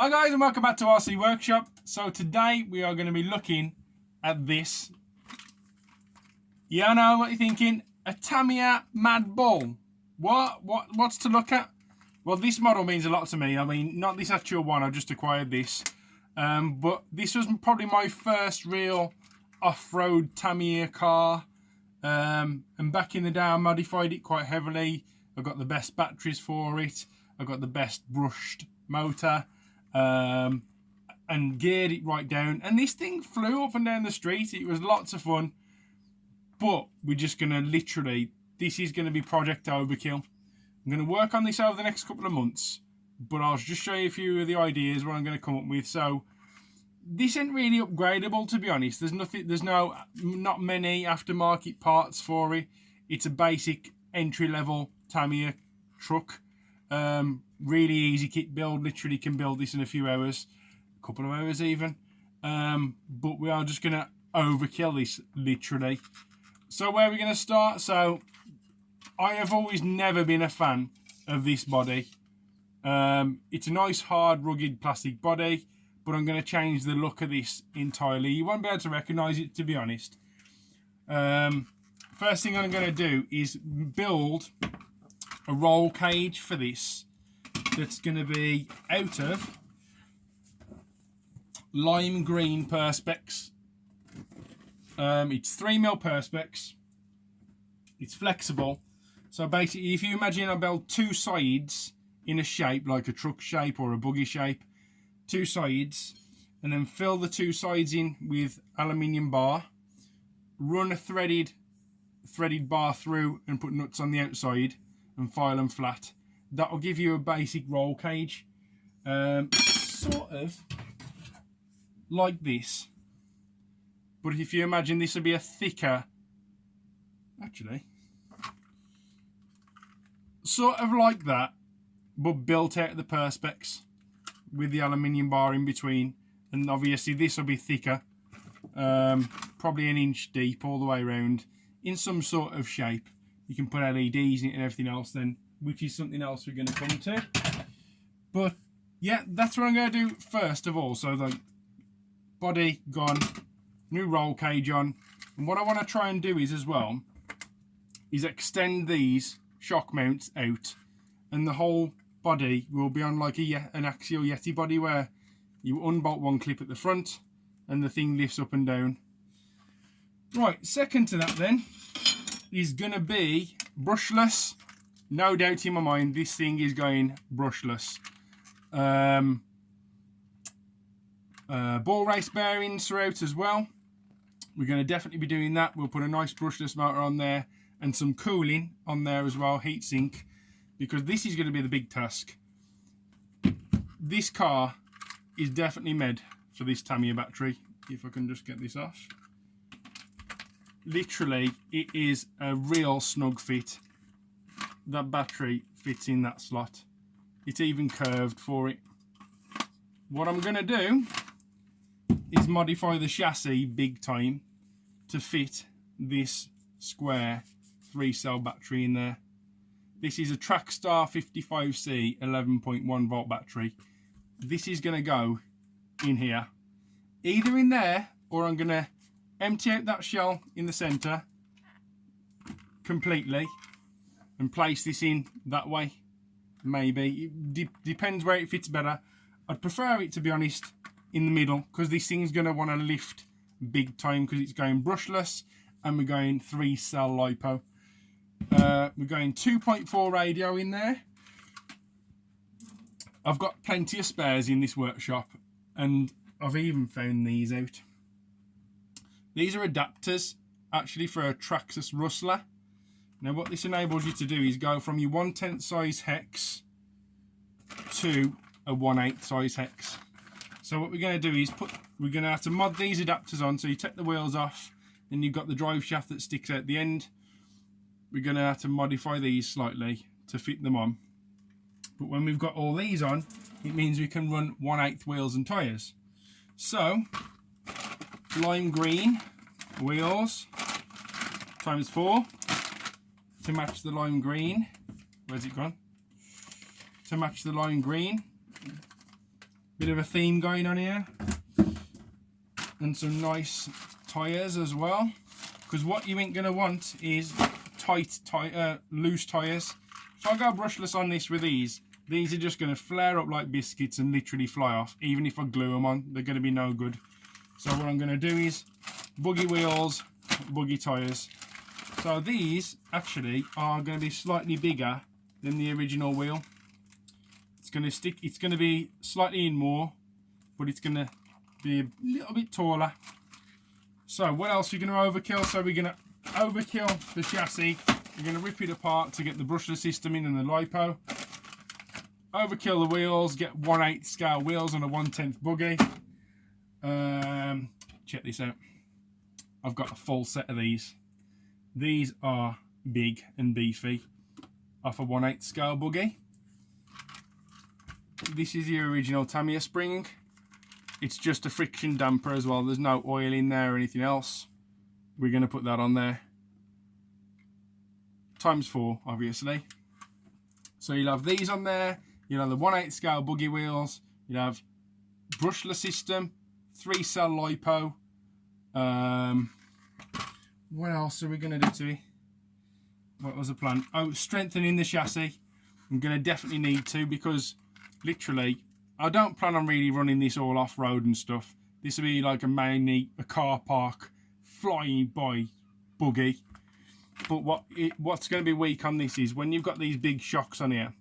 Hi guys and welcome back to RC Workshop. So today we are going to be looking at this. Yeah, I know what you're thinking. A Tamiya Mad Bull. What's to look at? Well, this model means a lot to me. I mean, not this actual one, I just acquired this. But this was probably my first real off-road Tamiya car. And back in the day I modified it quite heavily. I got the best batteries for it. I got the best brushed motor. And geared it right down, and this thing flew up and down the street. It was lots of fun, but we're just gonna this is gonna be project overkill. I'm gonna work on this over the next couple of months, but I'll just show you a few of the ideas what I'm gonna come up with. So this ain't really upgradable, to be honest. Not many aftermarket parts for it. It's a basic entry-level Tamiya truck. Really easy kit build. Literally can build this in a few hours, a couple of hours even. But we are just gonna overkill this, literally. So where are we gonna start? So I have always never been a fan of this body. It's a nice hard rugged plastic body, but I'm gonna change the look of this entirely. You won't be able to recognize it, to be honest. First thing I'm gonna do is build a roll cage for this that's going to be out of lime green perspex. It's 3mm perspex. It's flexible, so basically if you imagine I build two sides in a shape like a truck shape or a buggy shape, two sides, and then fill the two sides in with aluminium bar, run a threaded bar through and put nuts on the outside and file them flat. That will give you a basic roll cage, sort of like this. But if you imagine this would be a thicker, actually, sort of like that, but built out of the perspex with the aluminium bar in between. And obviously this will be thicker, probably an inch deep all the way around, in some sort of shape. You can put LEDs in it and everything else then, which is something else we're going to come to. But yeah, that's what I'm going to do first of all. So the body gone, new roll cage on, and what I want to try and do is as well is extend these shock mounts out, and the whole body will be on like an axial Yeti body, where you unbolt one clip at the front and the thing lifts up and down. Right, second to that then is going to be brushless. No doubt in my mind, this thing is going brushless. Ball race bearings throughout as well. We're going to definitely be doing that. We'll put a nice brushless motor on there and some cooling on there as well, heatsink, because this is going to be the big task. This car is definitely made for this Tamiya battery. If I can just get this off. Literally, it is a real snug fit. That battery fits in that slot. It's even curved for it. What I'm going to do is modify the chassis big time to fit this square 3-cell battery in there. This is a Trackstar 55C 11.1 volt battery. This is going to go in here, either in there, or I'm going to empty out that shell in the center completely and place this in that way. Maybe it depends where it fits better. I'd prefer it, to be honest, in the middle, because this thing's going to want to lift big time, because it's going brushless and we're going 3-cell lipo. We're going 2.4 radio in there. I've got plenty of spares in this workshop, and I've even found these out. These are adapters actually for a Traxxas Rustler. Now what this enables you to do is go from your 1/10 size hex to a 1/8 size hex. So what we're going to do is we're going to have to mod these adapters on. So you take the wheels off, then you've got the drive shaft that sticks out the end. We're going to have to modify these slightly to fit them on. But when we've got all these on, it means we can run 1/8 wheels and tyres. So lime green wheels times 4 to match the lime green. Where's it gone? To match the lime green Bit of a theme going on here. And some nice tyres as well. Because what you ain't going to want is loose tyres. If I go brushless on this with these are just going to flare up like biscuits and literally fly off. Even if I glue them on, they're going to be no good. So what I'm going to do is buggy wheels, buggy tyres. So these actually are going to be slightly bigger than the original wheel. It's going to be slightly in more, but it's going to be a little bit taller. So what else are we going to overkill? So we're going to overkill the chassis. We're going to rip it apart to get the brushless system in and the lipo. Overkill the wheels, get 1/8 scale wheels on a 1/10 buggy. Check this out. I've got a full set of these. These are big and beefy off a 1/8 scale buggy. This is the original Tamiya spring. It's just a friction damper as well. There's no oil in there or anything else. We're going to put that on there. ×4, obviously. So you'll have these on there. You'll have the 1/8 scale buggy wheels. You'll have brushless system, 3-cell lipo. What else are we going to do to it? What was the plan? Oh, strengthening the chassis. I'm going to definitely need to, because literally I don't plan on really running this all off-road and stuff. This will be like mainly a car park flying by buggy. But what's going to be weak on this is when you've got these big shocks on here,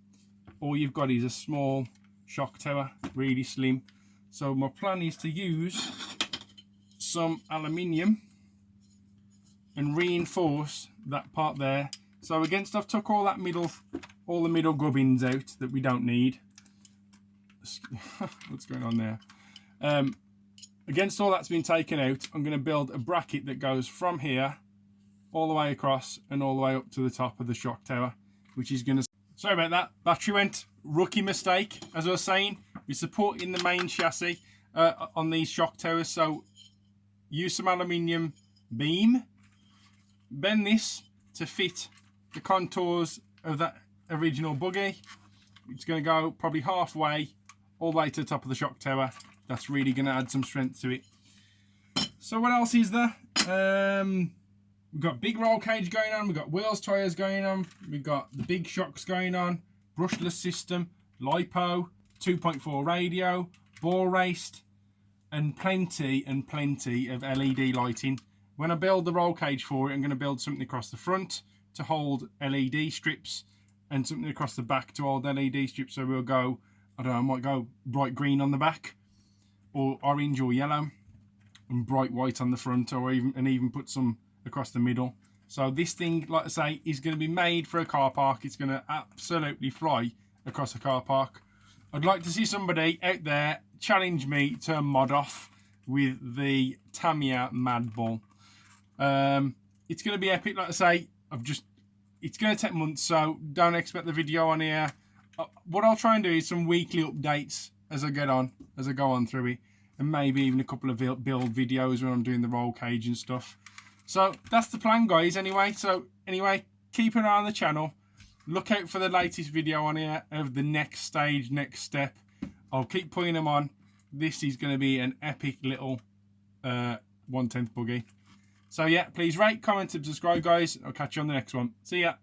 all you've got is a small shock tower, really slim. So my plan is to use some aluminium and reinforce that part there. So against, I've took all the middle gubbins out that we don't need. What's going on there? Against all that's been taken out, I'm going to build a bracket that goes from here all the way across and all the way up to the top of the shock tower, which is going to... Sorry about that. Battery went. Rookie mistake. As I was saying, we're supporting the main chassis on these shock towers. So use some aluminium beam. Bend this to fit the contours of that original buggy. It's going to go probably halfway all the way to the top of the shock tower. That's really going to add some strength to it. So what else is there? We've got big roll cage going on. We've got wheels, tyres going on. We've got the big shocks going on. Brushless system, lipo, 2.4 radio, ball raced, and plenty of LED lighting. When I build the roll cage for it, I'm going to build something across the front to hold LED strips and something across the back to hold LED strips. So we'll go, I don't know, I might go bright green on the back, or orange or yellow, and bright white on the front, or even put some across the middle. So this thing, like I say, is going to be made for a car park. It's going to absolutely fly across a car park. I'd like to see somebody out there challenge me to mod off with the Tamiya Mad Bull. It's going to be epic, like I say. It's going to take months, so don't expect the video on here. What I'll try and do is some weekly updates as I go on through it, and maybe even a couple of build videos when I'm doing the roll cage and stuff. So that's the plan, guys. Anyway, keep an eye on the channel. Look out for the latest video on here of the next stage, next step. I'll keep putting them on. This is going to be an epic little 1/10 buggy. So yeah, please rate, comment, and subscribe, guys. I'll catch you on the next one. See ya.